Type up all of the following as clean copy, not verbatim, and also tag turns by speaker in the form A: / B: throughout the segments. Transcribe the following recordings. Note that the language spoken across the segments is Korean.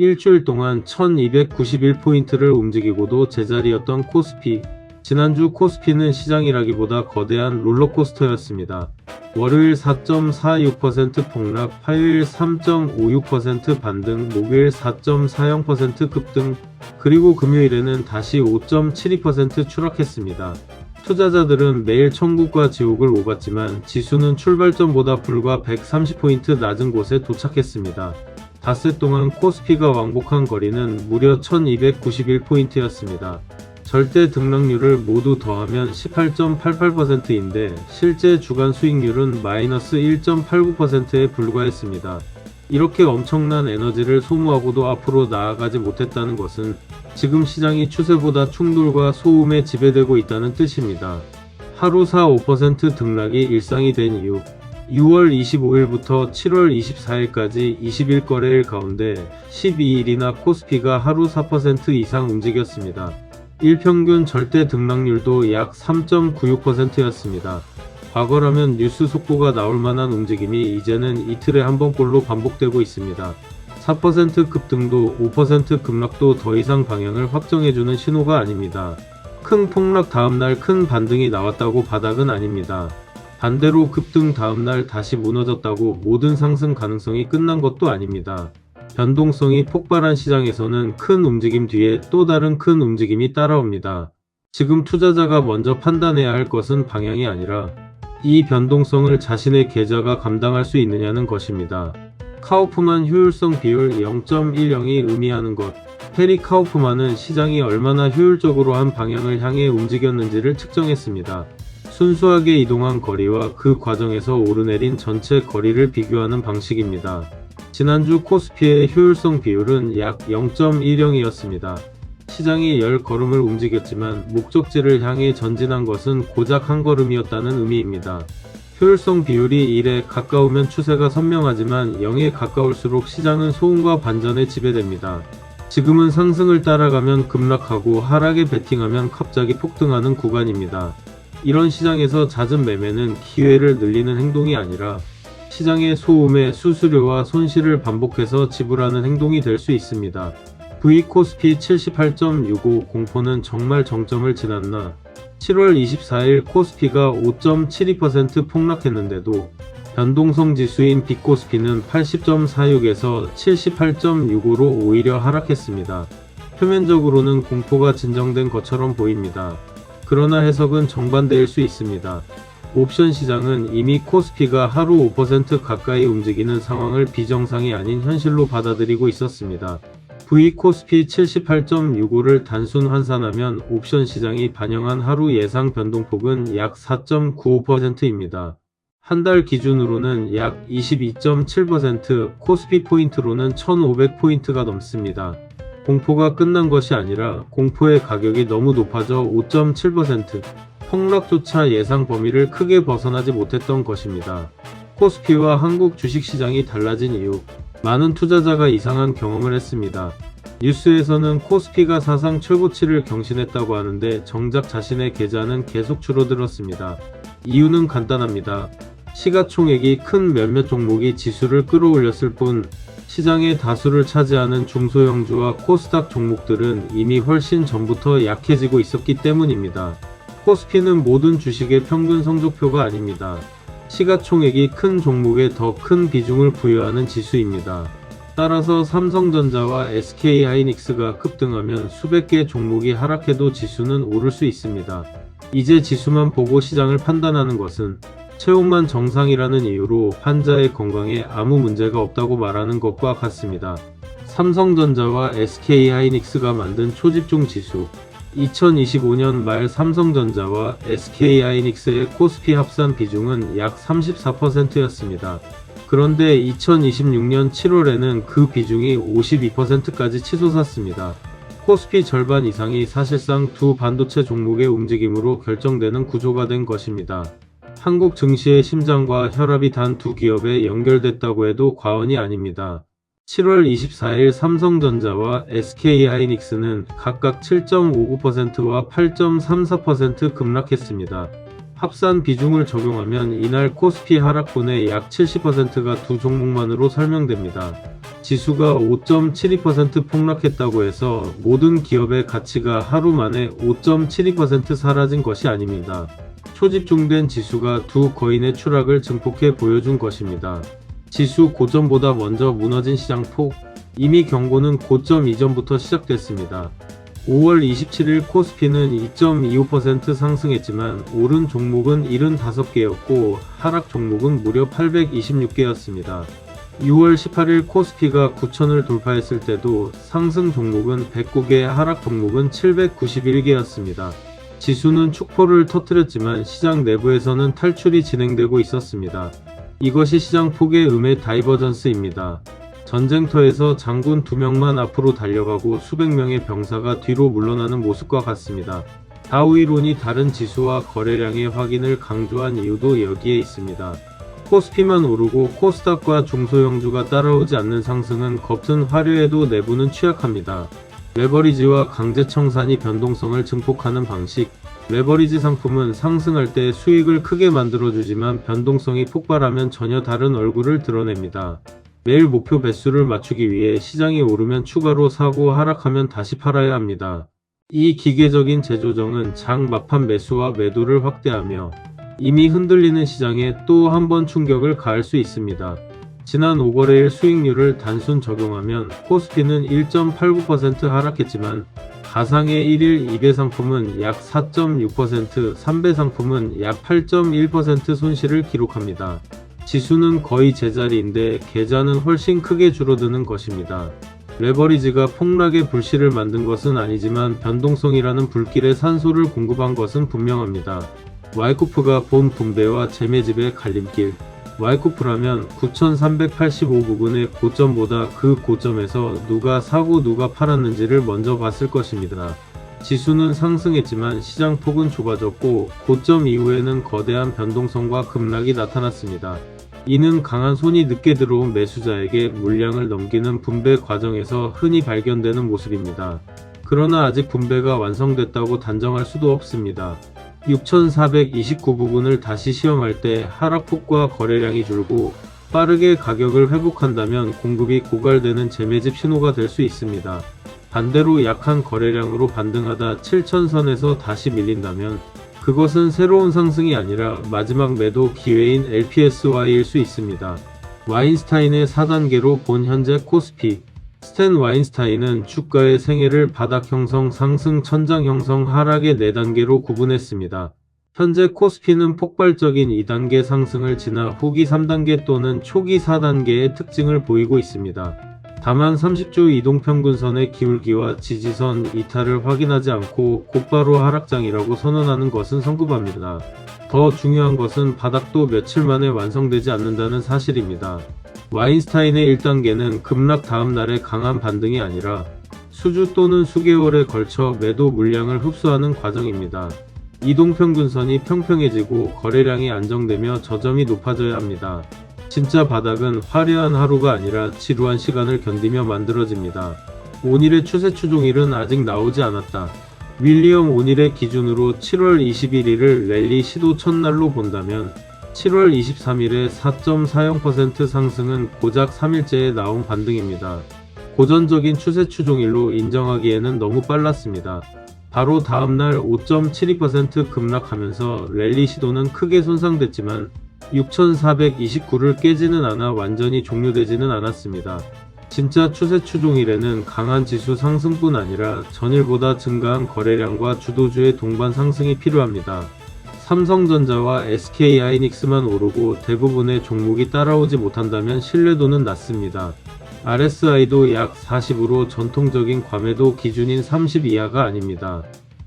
A: 일주일 동안 1291포인트를 움직이고도 제자리였던 코스피. 지난주 코스피는 시장이라기보다 거대한 롤러코스터였습니다. 월요일 4.46% 폭락, 화요일 3.56% 반등, 목요일 4.40% 급등, 그리고 금요일에는 다시 5.72% 추락했습니다. 투자자들은 매일 천국과 지옥을 오갔지만 지수는 출발점보다 불과 130포인트 낮은 곳에 도착했습니다. 닷새 동안 코스피가 왕복한 거리는 무려 1291포인트였습니다. 절대 등락률을 모두 더하면 18.88%인데 실제 주간 수익률은 마이너스 1.89%에 불과했습니다. 이렇게 엄청난 에너지를 소모하고도 앞으로 나아가지 못했다는 것은 지금 시장이 추세보다 충돌과 소음에 지배되고 있다는 뜻입니다. 하루 4-5% 등락이 일상이 된 이유. 6월 25일부터 7월 24일까지 20일 거래일 가운데 12일이나 코스피가 하루 4% 이상 움직였습니다. 일평균 절대 등락률도 약 3.96%였습니다. 과거라면 뉴스 속보가 나올 만한 움직임이 이제는 이틀에 한 번꼴로 반복되고 있습니다. 4% 급등도 5% 급락도 더 이상 방향을 확정해주는 신호가 아닙니다. 큰 폭락 다음날 큰 반등이 나왔다고 바닥은 아닙니다. 반대로 급등 다음날 다시 무너졌다고 모든 상승 가능성이 끝난 것도 아닙니다. 변동성이 폭발한 시장에서는 큰 움직임 뒤에 또 다른 큰 움직임이 따라옵니다. 지금 투자자가 먼저 판단해야 할 것은 방향이 아니라 이 변동성을 자신의 계좌가 감당할 수 있느냐는 것입니다. 카우프만 효율성 비율 0.10이 의미하는 것. 페리 카우프만은 시장이 얼마나 효율적으로 한 방향을 향해 움직였는지를 측정했습니다. 순수하게 이동한 거리와 그 과정에서 오르내린 전체 거리를 비교하는 방식입니다. 지난주 코스피의 효율성 비율은 약 0.10이었습니다. 시장이 10걸음을 움직였지만 목적지를 향해 전진한 것은 고작 한 걸음이었다는 의미입니다. 효율성 비율이 1에 가까우면 추세가 선명하지만 0에 가까울수록 시장은 소음과 반전에 지배됩니다. 지금은 상승을 따라가면 급락하고 하락에 베팅하면 갑자기 폭등하는 구간입니다. 이런 시장에서 잦은 매매는 기회를 늘리는 행동이 아니라 시장의 소음에 수수료와 손실을 반복해서 지불하는 행동이 될 수 있습니다. V-코스피 78.65 공포는 정말 정점을 지났나? 7월 24일 코스피가 5.72% 폭락했는데도 변동성 지수인 빅코스피는 80.46에서 78.65로 오히려 하락했습니다. 표면적으로는 공포가 진정된 것처럼 보입니다. 그러나 해석은 정반대일 수 있습니다. 옵션 시장은 이미 코스피가 하루 5% 가까이 움직이는 상황을 비정상이 아닌 현실로 받아들이고 있었습니다. V-코스피 78.65를 단순 환산하면 옵션 시장이 반영한 하루 예상 변동폭은 약 4.95%입니다. 한 달 기준으로는 약 22.7%, 코스피 포인트로는 1500포인트가 넘습니다. 공포가 끝난 것이 아니라 공포의 가격이 너무 높아져 5.7%, 폭락조차 예상 범위를 크게 벗어나지 못했던 것입니다. 코스피와 한국 주식시장이 달라진 이유. 많은 투자자가 이상한 경험을 했습니다. 뉴스에서는 코스피가 사상 최고치를 경신했다고 하는데 정작 자신의 계좌는 계속 줄어들었습니다. 이유는 간단합니다. 시가총액이 큰 몇몇 종목이 지수를 끌어올렸을 뿐 시장의 다수를 차지하는 중소형주와 코스닥 종목들은 이미 훨씬 전부터 약해지고 있었기 때문입니다. 코스피는 모든 주식의 평균 성적표가 아닙니다. 시가총액이 큰 종목에 더 큰 비중을 부여하는 지수입니다. 따라서 삼성전자와 SK하이닉스가 급등하면 수백 개 종목이 하락해도 지수는 오를 수 있습니다. 이제 지수만 보고 시장을 판단하는 것은 체온만 정상이라는 이유로 환자의 건강에 아무 문제가 없다고 말하는 것과 같습니다. 삼성전자와 SK하이닉스가 만든 초집중 지수. 2025년 말 삼성전자와 SK하이닉스의 코스피 합산 비중은 약 34%였습니다. 그런데 2026년 7월에는 그 비중이 52%까지 치솟았습니다. 코스피 절반 이상이 사실상 두 반도체 종목의 움직임으로 결정되는 구조가 된 것입니다. 한국 증시의 심장과 혈압이 단 두 기업에 연결됐다고 해도 과언이 아닙니다. 7월 24일 삼성전자와 SK하이닉스는 각각 7.59%와 8.34% 급락했습니다. 합산 비중을 적용하면 이날 코스피 하락분의 약 70%가 두 종목만으로 설명됩니다. 지수가 5.72% 폭락했다고 해서 모든 기업의 가치가 하루 만에 5.72% 사라진 것이 아닙니다. 초집중된 지수가 두 거인의 추락을 증폭해 보여준 것입니다. 지수 고점보다 먼저 무너진 시장폭, 이미 경고는 고점 이전부터 시작됐습니다. 5월 27일 코스피는 2.25% 상승했지만 오른 종목은 75개였고 하락 종목은 무려 826개였습니다. 6월 18일 코스피가 9,000을 돌파했을 때도 상승 종목은 109개, 하락 종목은 791개였습니다. 지수는 축포를 터뜨렸지만 시장 내부에서는 탈출이 진행되고 있었습니다. 이것이 시장 폭의 음의 다이버전스입니다. 전쟁터에서 장군 2명만 앞으로 달려가고 수백 명의 병사가 뒤로 물러나는 모습과 같습니다. 다우이론이 다른 지수와 거래량의 확인을 강조한 이유도 여기에 있습니다. 코스피만 오르고 코스닥과 중소형주가 따라오지 않는 상승은 겉은 화려해도 내부는 취약합니다. 레버리지와 강제청산이 변동성을 증폭하는 방식. 레버리지 상품은 상승할 때 수익을 크게 만들어주지만 변동성이 폭발하면 전혀 다른 얼굴을 드러냅니다. 매일 목표 배수를 맞추기 위해 시장이 오르면 추가로 사고 하락하면 다시 팔아야 합니다. 이 기계적인 재조정은 장 막판 매수와 매도를 확대하며 이미 흔들리는 시장에 또 한 번 충격을 가할 수 있습니다. 지난 5거래일 수익률을 단순 적용하면 코스피는 1.89% 하락했지만 가상의 1일 2배 상품은 약 4.6%, 3배 상품은 약 8.1% 손실을 기록합니다. 지수는 거의 제자리인데 계좌는 훨씬 크게 줄어드는 것입니다. 레버리지가 폭락의 불씨를 만든 것은 아니지만 변동성이라는 불길에 산소를 공급한 것은 분명합니다. 와이코프가 본 분배와 재매집의 갈림길. 와이코프라면 9,385 부근의 고점보다 그 고점에서 누가 사고 누가 팔았는지를 먼저 봤을 것입니다. 지수는 상승했지만 시장 폭은 좁아졌고 고점 이후에는 거대한 변동성과 급락이 나타났습니다. 이는 강한 손이 늦게 들어온 매수자에게 물량을 넘기는 분배 과정에서 흔히 발견되는 모습입니다. 그러나 아직 분배가 완성됐다고 단정할 수도 없습니다. 6,429 부근을 다시 시험할 때 하락폭과 거래량이 줄고 빠르게 가격을 회복한다면 공급이 고갈되는 재매집 신호가 될 수 있습니다. 반대로 약한 거래량으로 반등하다 7,000선에서 다시 밀린다면 그것은 새로운 상승이 아니라 마지막 매도 기회인 LPSY일 수 있습니다. 와인스타인의 4단계로 본 현재 코스피. 스탠 와인스타인은 주가의 생애를 바닥 형성, 상승, 천장 형성, 하락의 4단계로 구분했습니다. 현재 코스피는 폭발적인 2단계 상승을 지나 후기 3단계 또는 초기 4단계의 특징을 보이고 있습니다. 다만 30주 이동평균선의 기울기와 지지선 이탈을 확인하지 않고 곧바로 하락장이라고 선언하는 것은 성급합니다. 더 중요한 것은 바닥도 며칠 만에 완성되지 않는다는 사실입니다. 와인스타인의 1단계는 급락 다음 날의 강한 반등이 아니라 수주 또는 수개월에 걸쳐 매도 물량을 흡수하는 과정입니다. 이동평균선이 평평해지고 거래량이 안정되며 저점이 높아져야 합니다. 진짜 바닥은 화려한 하루가 아니라 지루한 시간을 견디며 만들어집니다. 오닐의 추세 추종일은 아직 나오지 않았다. 윌리엄 오닐의 기준으로 7월 21일을 랠리 시도 첫날로 본다면 7월 23일의 4.40% 상승은 고작 3일째에 나온 반등입니다. 고전적인 추세 추종일로 인정하기에는 너무 빨랐습니다. 바로 다음날 5.72% 급락하면서 랠리 시도는 크게 손상됐지만 6,429를 깨지는 않아 완전히 종료되지는 않았습니다. 진짜 추세 추종일에는 강한 지수 상승뿐 아니라 전일보다 증가한 거래량과 주도주의 동반 상승이 필요합니다. 삼성전자와 SK하이닉스만 오르고 대부분의 종목이 따라오지 못한다면 신뢰도는 낮습니다. RSI도 약 40으로 전통적인 과매도 기준인 30 이하가 아닙니다.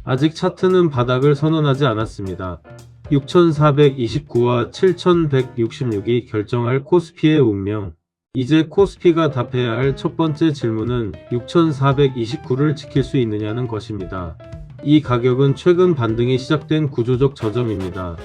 A: 아직 차트는 바닥을 선언하지 않았습니다. 6,429와 7,166이 결정할 코스피의 운명. 이제 코스피가 답해야 할 첫 번째 질문은 6,429를 지킬 수 있느냐는 것입니다. 이 가격은 최근 반등이 시작된 구조적 저점입니다.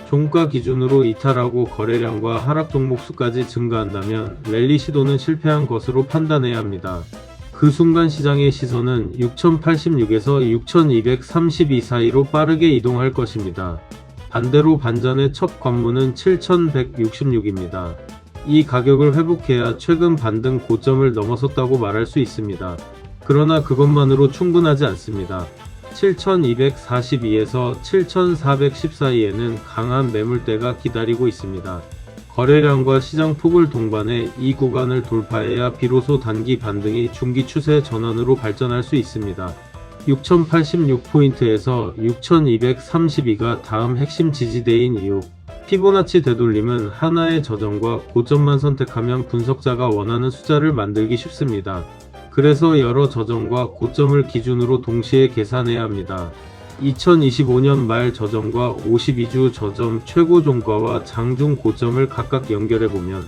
A: 종가 기준으로 이탈하고 거래량과 하락 종목 수까지 증가한다면 랠리 시도는 실패한 것으로 판단해야 합니다. 그 순간 시장의 시선은 6,086에서 6,232 사이로 빠르게 이동할 것입니다. 반대로 반전의 첫 관문은 7,166입니다. 이 가격을 회복해야 최근 반등 고점을 넘어섰다고 말할 수 있습니다. 그러나 그것만으로 충분하지 않습니다. 7,242에서 7,410 사이에는 강한 매물대가 기다리고 있습니다. 거래량과 시장 폭을 동반해 이 구간을 돌파해야 비로소 단기 반등이 중기 추세 전환으로 발전할 수 있습니다. 6,086포인트에서 6,232가 다음 핵심 지지대인 이유. 피보나치 되돌림은 하나의 저점과 고점만 선택하면 분석자가 원하는 숫자를 만들기 쉽습니다. 그래서 여러 저점과 고점을 기준으로 동시에 계산해야 합니다. 2025년 말 저점과 52주 저점 최고 종가와 장중 고점을 각각 연결해보면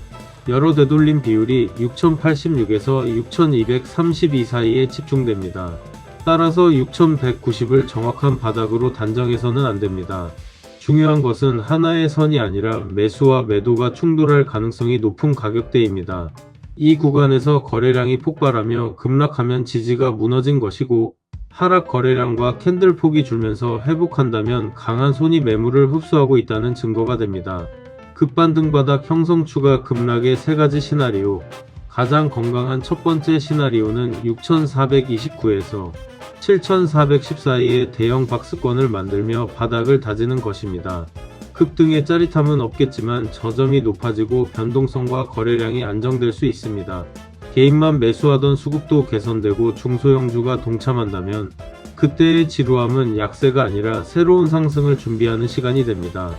A: 여러 되돌림 비율이 6086에서 6232 사이에 집중됩니다. 따라서 6190을 정확한 바닥으로 단정해서는 안됩니다. 중요한 것은 하나의 선이 아니라 매수와 매도가 충돌할 가능성이 높은 가격대입니다. 이 구간에서 거래량이 폭발하며 급락하면 지지가 무너진 것이고, 하락 거래량과 캔들 폭이 줄면서 회복한다면 강한 손이 매물을 흡수하고 있다는 증거가 됩니다. 급반등 바닥 형성 추가 급락의 세 가지 시나리오. 가장 건강한 첫 번째 시나리오는 6429에서 7410 사이의 대형 박스권을 만들며 바닥을 다지는 것입니다. 급등의 짜릿함은 없겠지만 저점이 높아지고 변동성과 거래량이 안정될 수 있습니다. 개인만 매수하던 수급도 개선되고 중소형주가 동참한다면 그때의 지루함은 약세가 아니라 새로운 상승을 준비하는 시간이 됩니다.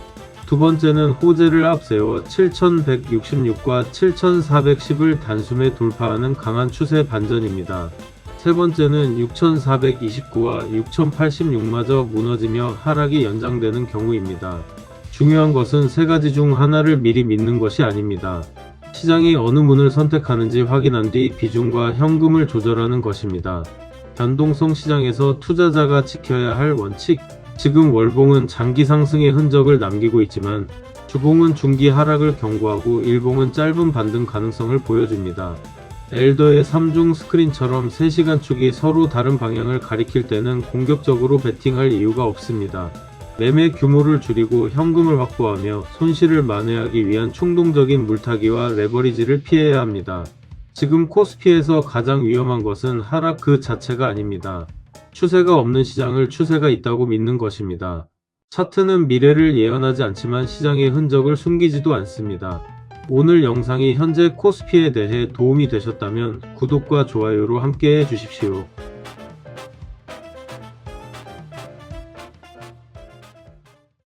A: 두 번째는 호재를 앞세워 7166과 7410을 단숨에 돌파하는 강한 추세 반전입니다. 세 번째는 6429와 6086마저 무너지며 하락이 연장되는 경우입니다. 중요한 것은 세 가지 중 하나를 미리 믿는 것이 아닙니다. 시장이 어느 문을 선택하는지 확인한 뒤 비중과 현금을 조절하는 것입니다. 변동성 시장에서 투자자가 지켜야 할 원칙. 지금 월봉은 장기 상승의 흔적을 남기고 있지만 주봉은 중기 하락을 경고하고 일봉은 짧은 반등 가능성을 보여줍니다. 엘더의 3중 스크린처럼 3시간 축이 서로 다른 방향을 가리킬 때는 공격적으로 베팅할 이유가 없습니다. 매매 규모를 줄이고 현금을 확보하며 손실을 만회하기 위한 충동적인 물타기와 레버리지를 피해야 합니다. 지금 코스피에서 가장 위험한 것은 하락 그 자체가 아닙니다. 추세가 없는 시장을 추세가 있다고 믿는 것입니다. 차트는 미래를 예언하지 않지만 시장의 흔적을 숨기지도 않습니다. 오늘 영상이 현재 코스피에 대해 도움이 되셨다면 구독과 좋아요로 함께 해주십시오.